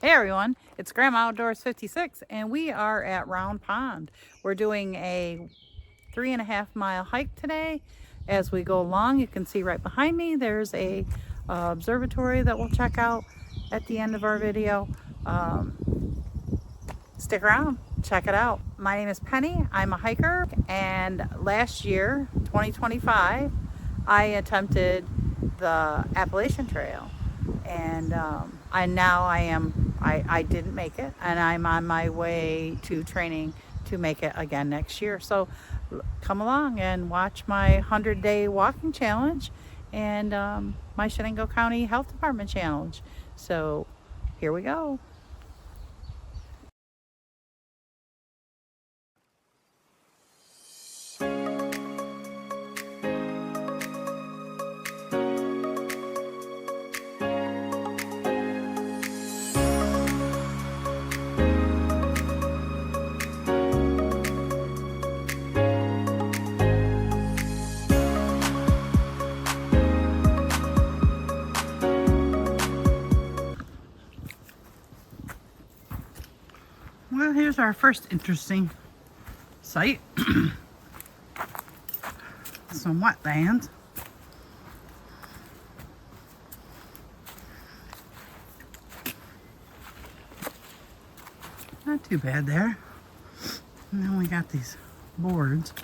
Hey everyone, it's Grandma Outdoors 56 and we are at Round Pond. We're doing a 3.5 mile hike today. As we go along, you can see right behind me there's a observatory that we'll check out at the end of our video. Stick around, check it out. My name is Penny, I'm a hiker, and last year, 2025, I attempted the Appalachian Trail, and I didn't make it, and I'm on my way to training to make it again next year. So come along and watch my 100-day walking challenge and my Shenango County Health Department challenge. So here we go. Well, here's our first interesting site. Some wetlands. Not too bad there. And then we got these boards.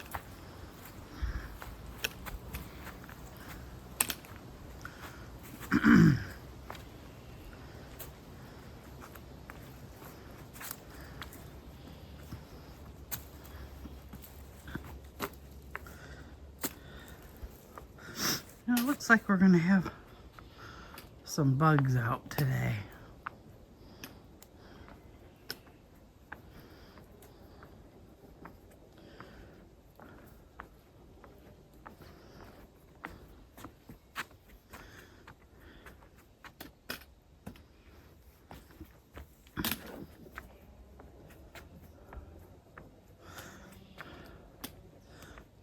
Now it looks like we're going to have some bugs out today.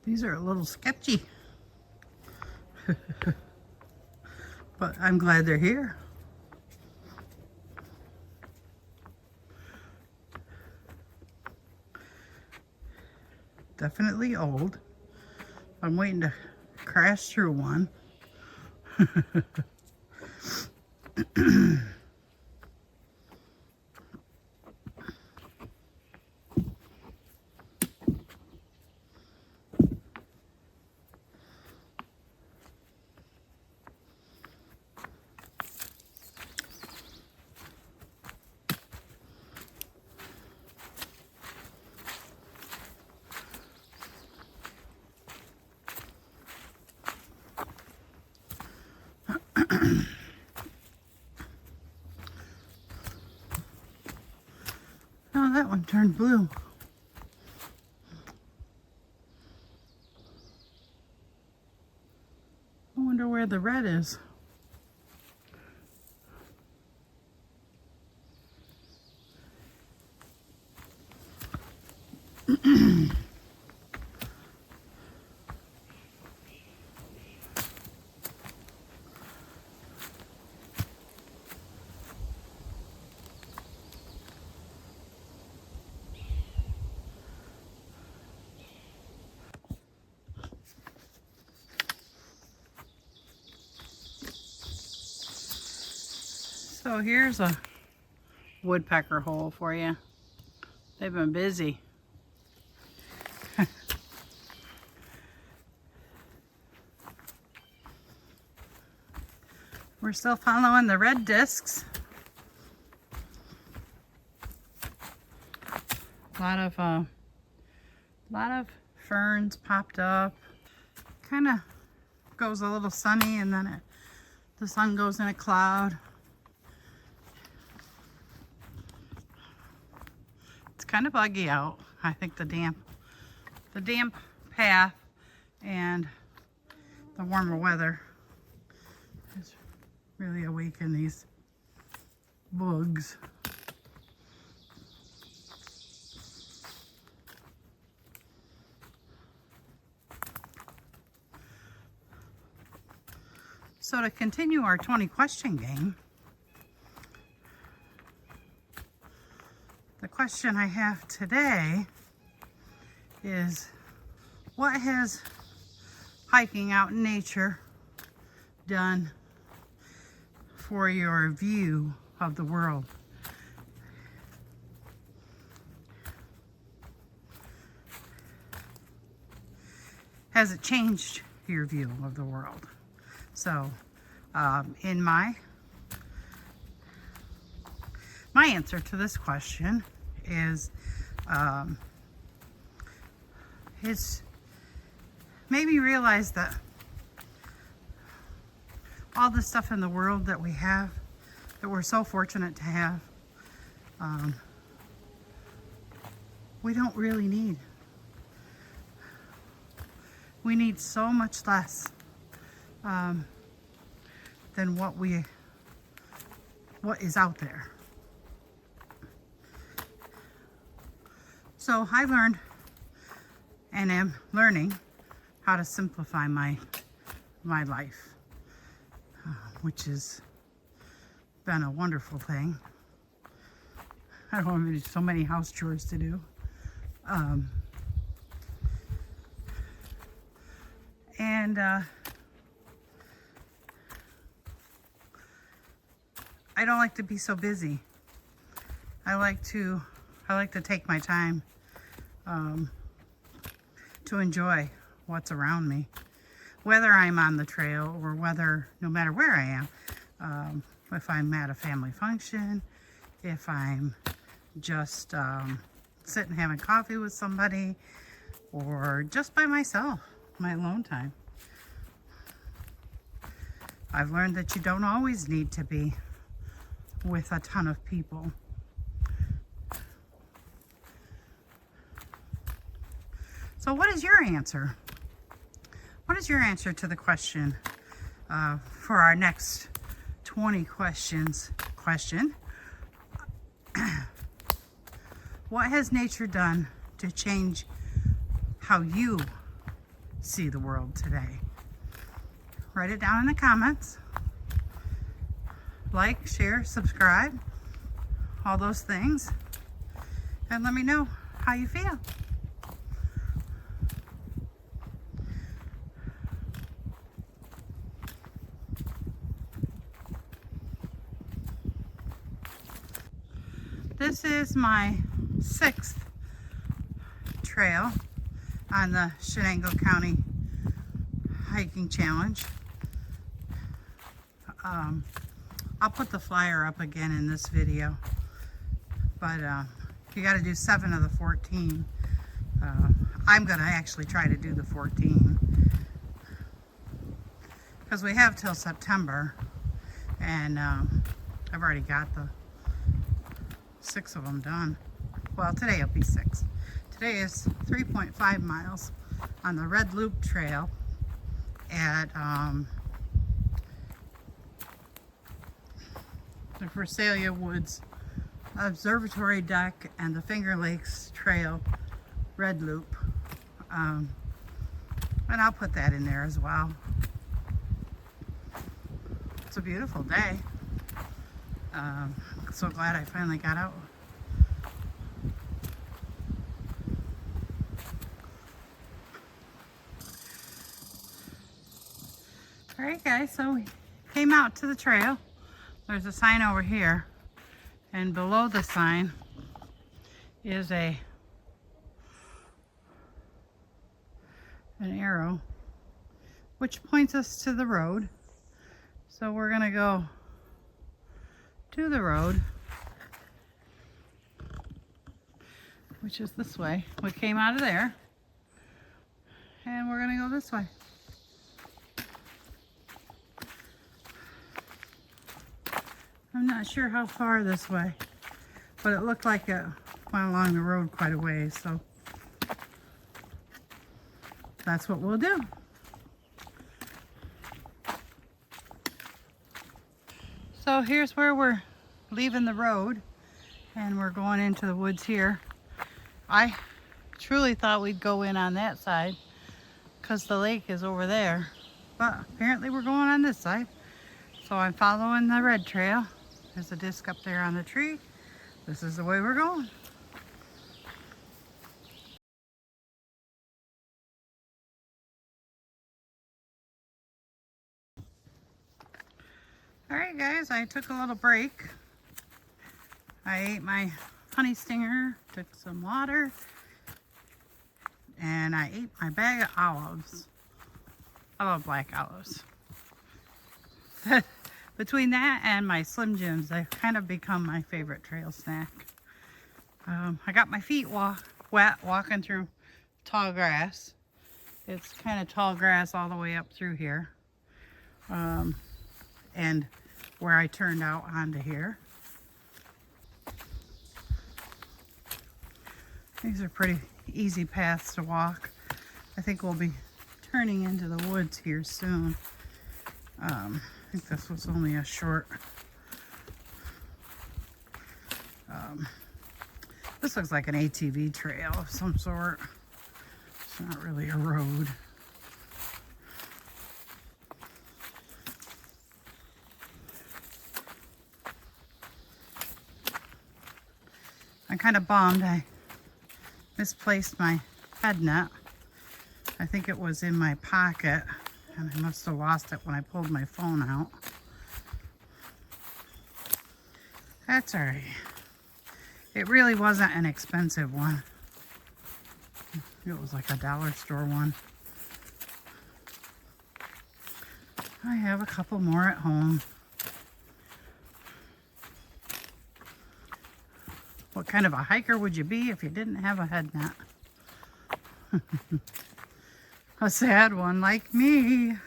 These are a little sketchy, but I'm glad they're here. Definitely old. I'm waiting to crash through one. Oh, that one turned blue. I wonder where the red is. So here's a woodpecker hole for you. They've been busy. We're still following the red discs. A lot of ferns popped up. Kind of goes a little sunny, and then the sun goes in a cloud. It's kind of buggy out. I think the damp path and the warmer weather has really awakened these bugs. So to continue our 20 question game, question I have today is, what has hiking out in nature done for your view of the world? Has it changed your view of the world? So, in my answer to this question is, it's made me realize that all the stuff in the world that we have, that we're so fortunate to have, we don't really need. We need so much less than what is out there. So I learned and am learning how to simplify my life, which has been a wonderful thing. I don't have so many house chores to do. I don't like to be so busy. I like to take my time to enjoy what's around me, whether I'm on the trail or no matter where I am. If I'm at a family function, if I'm just sitting having coffee with somebody, or just by myself, my alone time. I've learned that you don't always need to be with a ton of people. So what is your answer? What is your answer to the question for our next 20 questions? What has nature done to change how you see the world today? Write it down in the comments. Like, share, subscribe, all those things. And let me know how you feel. This is my 6th trail on the Shenango County Hiking Challenge. I'll put the flyer up again in this video, but you got to do 7 of the 14. I'm going to actually try to do the 14 because we have till September, and I've already got the 6 of them done. Well, today will be 6. Today is 3.5 miles on the Red Loop Trail at the Versailles Woods Observatory Deck and the Finger Lakes Trail Red Loop. And I'll put that in there as well. It's a beautiful day. So glad I finally got out. Alright guys, so we came out to the trail. There's a sign over here, and below the sign is an arrow which points us to the road. So we're gonna go to the road, which is this way. We came out of there, and we're gonna go this way. I'm not sure how far this way, but it looked like it went along the road quite a ways, so that's what we'll do. So here's where we're leaving the road, and we're going into the woods here. I truly thought we'd go in on that side because the lake is over there, but apparently we're going on this side. So I'm following the red trail. There's a disc up there on the tree. This is the way we're going. Alright guys, I took a little break. I ate my honey stinger, took some water, and I ate my bag of olives. I love black olives. Between that and my Slim Jims, they've kind of become my favorite trail snack. I got my feet wet walking through tall grass. It's kind of tall grass all the way up through here. And where I turned out onto here. These are pretty easy paths to walk. I think we'll be turning into the woods here soon. I think this was only a short. This looks like an ATV trail of some sort. It's not really a road. I'm kind of bummed I misplaced my head net. I think it was in my pocket and I must have lost it when I pulled my phone out. That's alright. It really wasn't an expensive one. It was like a dollar store one. I have a couple more at home. What kind of a hiker would you be if you didn't have a head net? A sad one like me.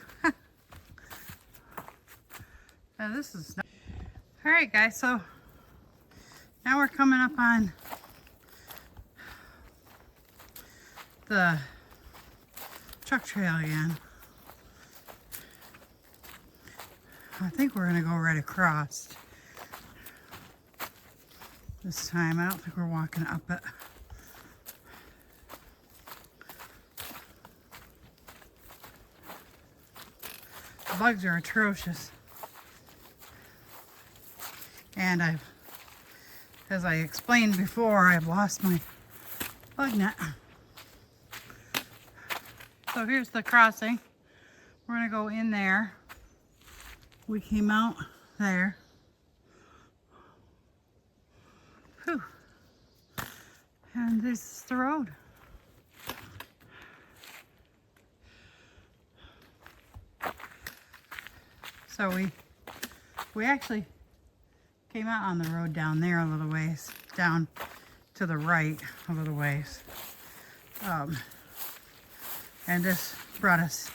Now this is not... Alright guys, so now we're coming up on the truck trail again. I think we're gonna go right across this time. I don't think we're walking up it. The bugs are atrocious. And as I explained before, I've lost my bug net. So here's the crossing. We're gonna go in there. We came out there. Whew. And this is the road. So we actually came out on the road down there a little ways, down to the right a little ways. And this brought us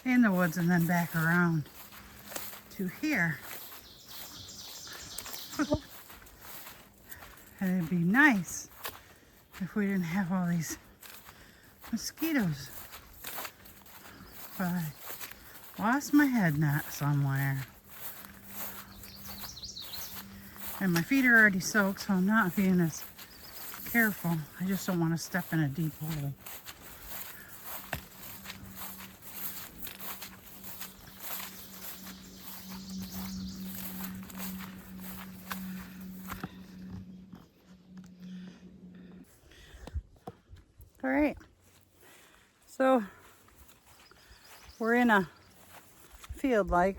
in the woods and then back around to here. And it'd be nice if we didn't have all these mosquitoes. But I lost my head net somewhere. And my feet are already soaked, so I'm not being as careful. I just don't want to step in a deep hole. All right, so we're in a field-like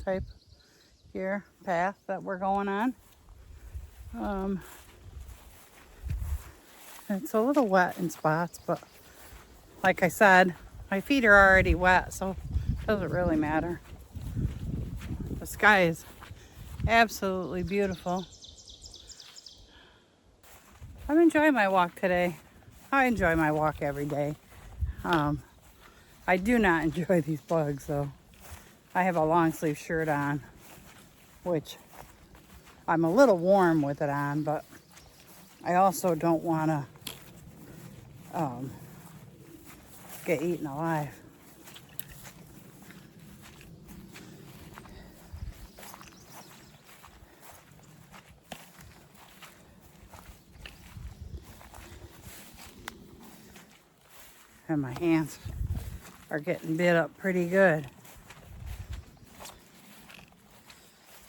type here path that we're going on. It's a little wet in spots, but like I said, my feet are already wet, so it doesn't really matter. The sky is absolutely beautiful. I'm enjoying my walk today. I enjoy my walk every day. I do not enjoy these bugs though. I have a long sleeve shirt on, which I'm a little warm with it on, but I also don't want to get eaten alive. And my hands are getting bit up pretty good.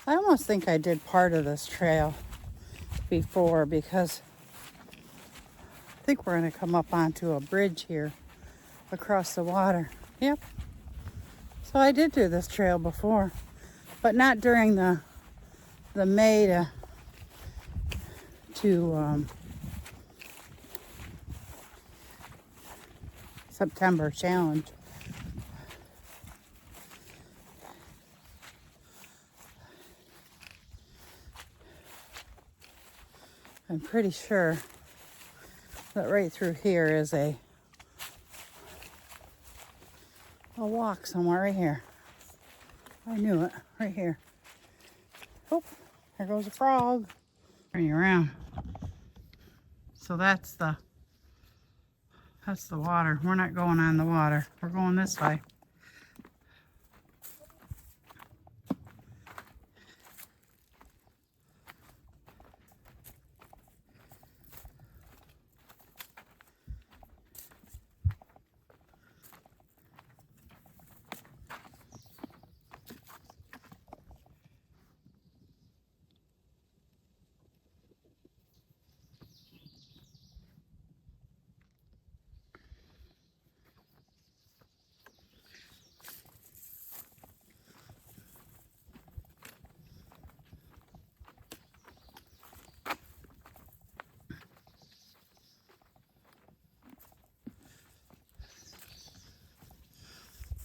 I almost think I did part of this trail before because I think we're going to come up onto a bridge here across the water. Yep. So I did do this trail before. but not during the May to September challenge. I'm pretty sure that right through here is a walk somewhere right here. I knew it, right here. Oh, there goes a frog. Turn you around. So that's the water. We're not going on the water. We're going this way.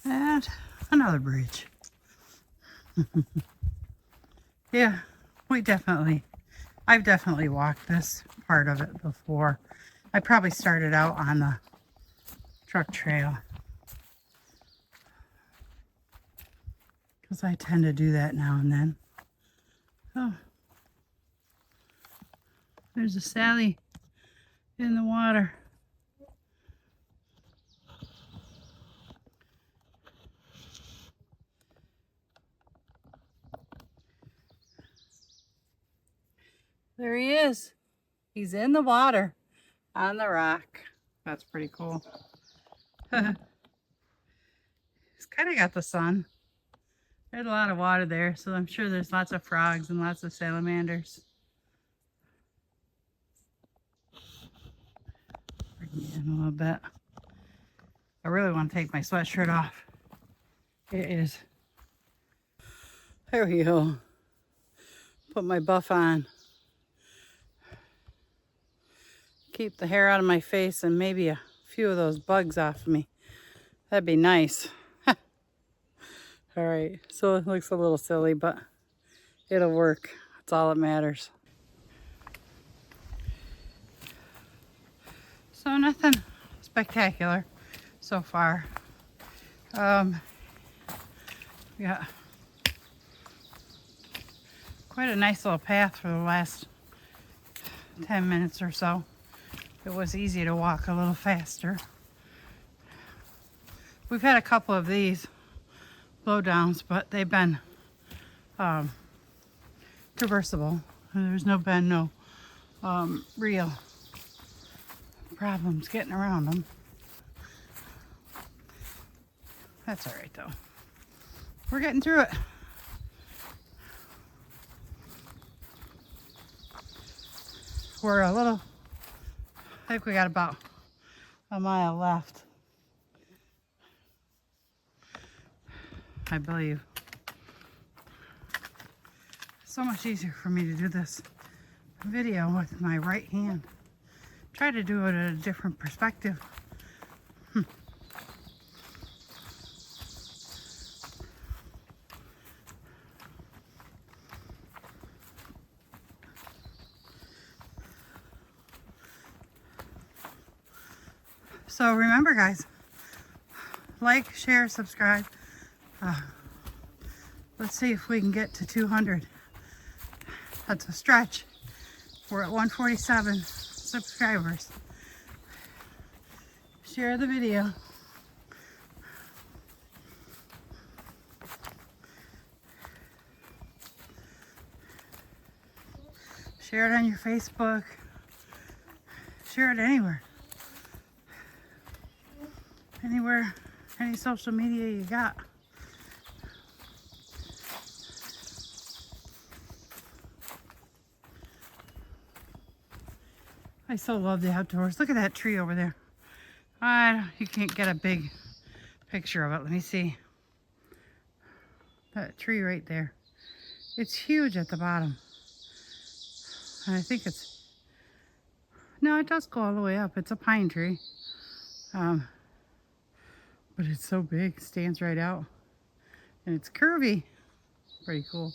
And another bridge. Yeah, I've definitely walked this part of it before. I probably started out on the truck trail, because I tend to do that now and then. Oh, there's a Sally in the water. There he is. He's in the water on the rock. That's pretty cool. He's kind of got the sun. There's a lot of water there, so I'm sure there's lots of frogs and lots of salamanders. Bring me in a little bit. I really want to take my sweatshirt off. It is. There we go. Put my buff on. Keep the hair out of my face and maybe a few of those bugs off of me. That'd be nice. All right, so it looks a little silly, but it'll work. That's all that matters. So nothing spectacular so far. We got quite a nice little path for the last 10 minutes or so. It was easy to walk a little faster. We've had a couple of these blowdowns, but they've been traversable. There's been no real problems getting around them. That's all right though. We're getting through it. We're I think we got about a mile left, I believe. So much easier for me to do this video with my right hand. Try to do it at a different perspective. So remember guys, like, share, subscribe. Let's see if we can get to 200. That's a stretch. We're at 147 subscribers. Share the video. Share it on your Facebook. Share it anywhere. Anywhere, any social media you got. I so love the outdoors. Look at that tree over there. You can't get a big picture of it. Let me see. That tree right there. It's huge at the bottom. And I think no, it does go all the way up. It's a pine tree. But it's so big, stands right out. And it's curvy. Pretty cool.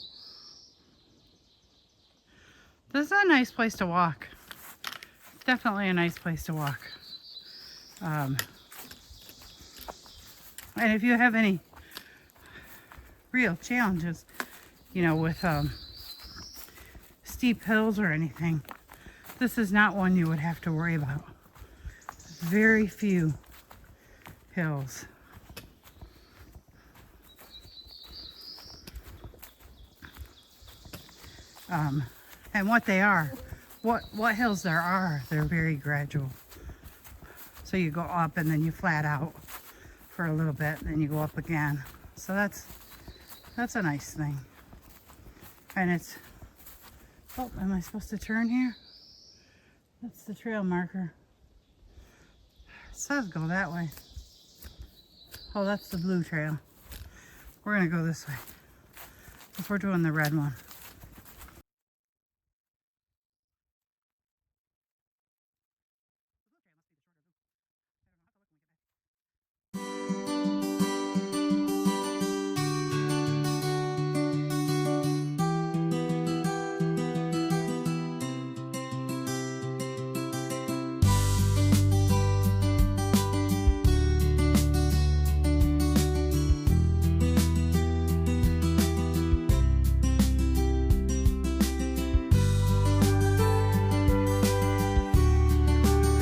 This is a nice place to walk. Definitely a nice place to walk. And if you have any real challenges, you know, with steep hills or anything, this is not one you would have to worry about. Very few hills. And what they are, what hills there are, they're very gradual. So you go up and then you flat out for a little bit, and then you go up again. So that's a nice thing. And it's, oh, am I supposed to turn here? That's the trail marker. It says go that way. Oh, that's the blue trail. We're gonna go this way if we're doing the red one.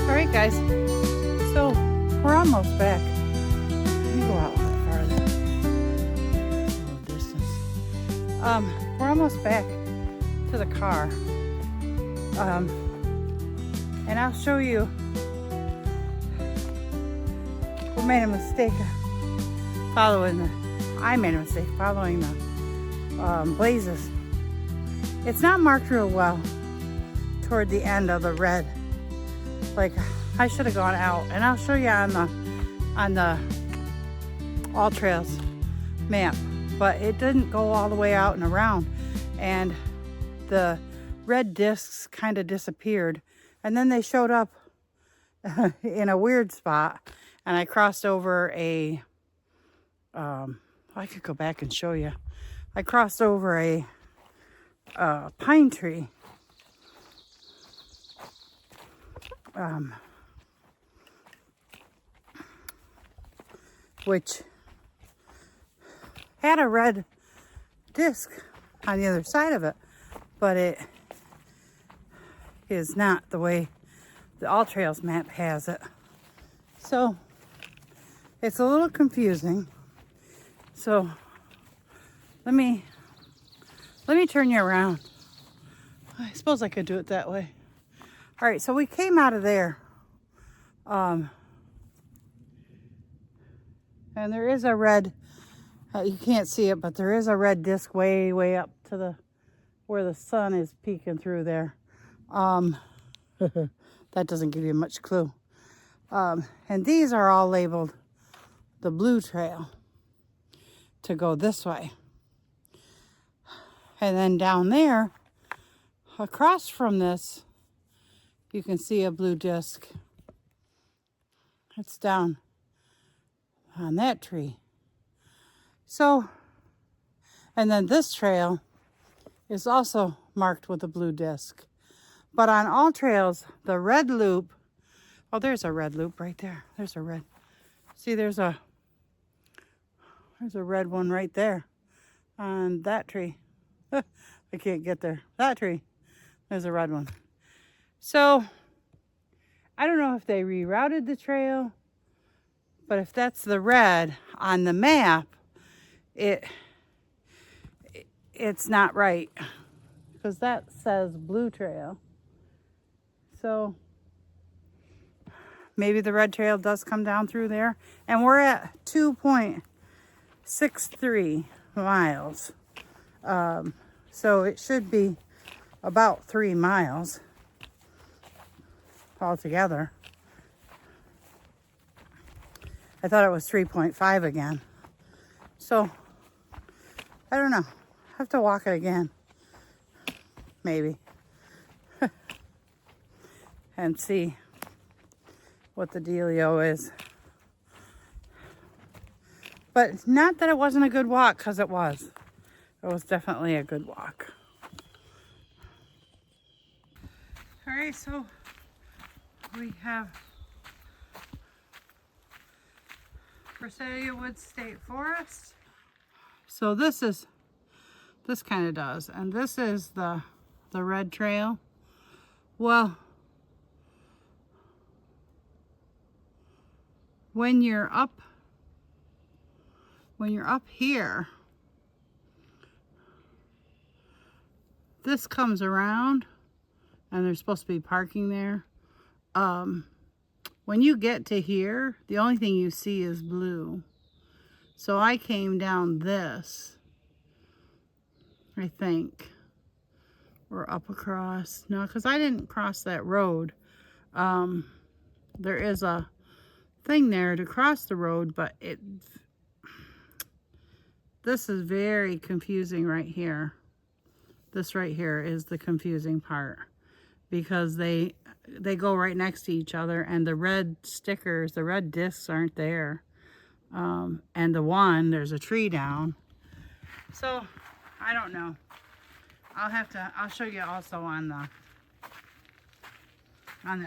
Alright guys, so we're almost back. Let me go out a little farther. A little distance. We're almost back to the car. And I'll show you. We made a mistake I made a mistake following the blazes. It's not marked real well toward the end of the red. Like, I should have gone out, and I'll show you on the All Trails map, but it didn't go all the way out and around, and the red discs kind of disappeared, and then they showed up in a weird spot, and I crossed over a I could go back and show you. I crossed over a pine tree. Which had a red disc on the other side of it, but it is not the way the All Trails map has it. So it's a little confusing. So let me turn you around. I suppose I could do it that way. All right, so we came out of there. And there is a red, you can't see it, but there is a red disc way, way up to where the sun is peeking through there. That doesn't give you much clue. And these are all labeled the blue trail to go this way. And then down there, across from this, you can see a blue disc. It's down on that tree. So, and then this trail is also marked with a blue disc. But on All Trails, the red loop, oh, there's a red loop right there. There's a red. See, there's a red one right there on that tree. I can't get there. That tree. There's a red one. So, I don't know if they rerouted the trail, but if that's the red on the map, it's not right, because that says blue trail. So maybe the red trail does come down through there, and we're at 2.63 miles. So it should be about 3 miles altogether. I thought it was 3.5 again. So, I don't know. have to walk it again. Maybe. And see what the dealio is. But not that it wasn't a good walk, because it was. It was definitely a good walk. All right, so we have Versailles Woods State Forest. So this kind of does, and this is the red trail. Well, when you're up here, this comes around, and there's supposed to be parking there. When you get to here, the only thing you see is blue. So I came down this, I think, or up across. No, because I didn't cross that road. There is a thing there to cross the road, but this is very confusing right here. This right here is the confusing part, because they go right next to each other, and the red stickers, the red discs aren't there. And there's a tree down. So I don't know. I'll show you also on the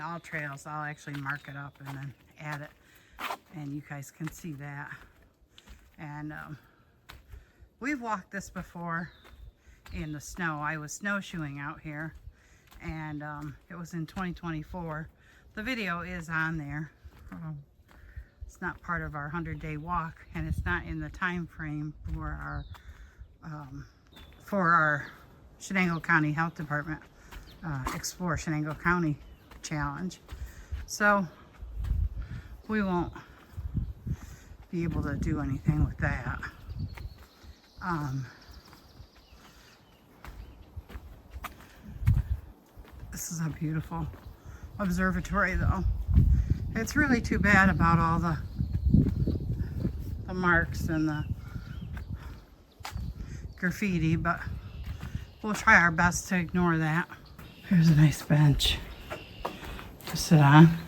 all trails. I'll actually mark it up and then add it, and you guys can see that. And we've walked this before in the snow. I was snowshoeing out here, and it was in 2024. The video is on there. It's not part of our 100-day walk, and it's not in the time frame for our Shenango County Health Department Explore Shenango County Challenge. So we won't be able to do anything with that. This is a beautiful observatory, though. It's really too bad about all the marks and the graffiti, but we'll try our best to ignore that. Here's a nice bench to sit on.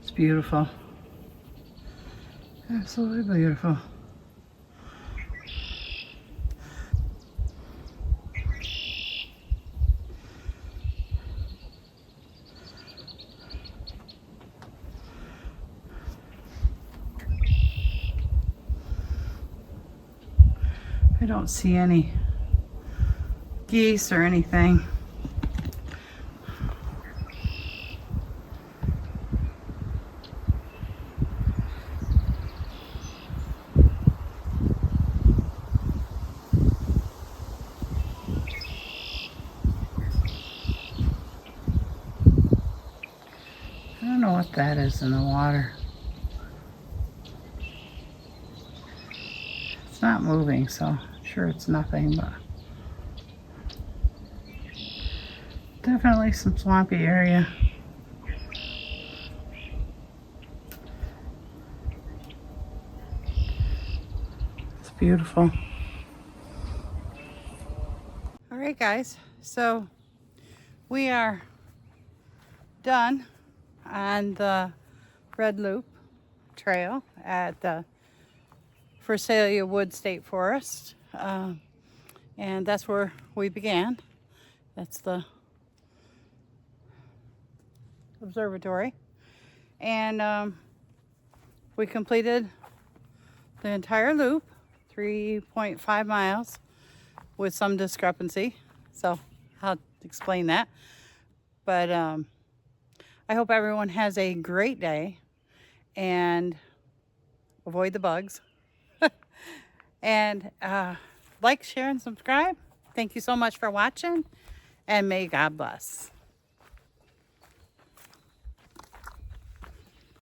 It's beautiful. Absolutely beautiful. I don't see any geese or anything. I don't know what that is in the water. It's not moving, so I'm sure it's nothing, but definitely some swampy area. It's beautiful. All right, guys, so we are done on the Red Loop Trail at the Versailles Woods State Forest, and that's where we began. That's the observatory, and we completed the entire loop, 3.5 miles, with some discrepancy, so I'll explain that. But I hope everyone has a great day and avoid the bugs. And like, share, and subscribe. Thank you so much for watching, and may God bless.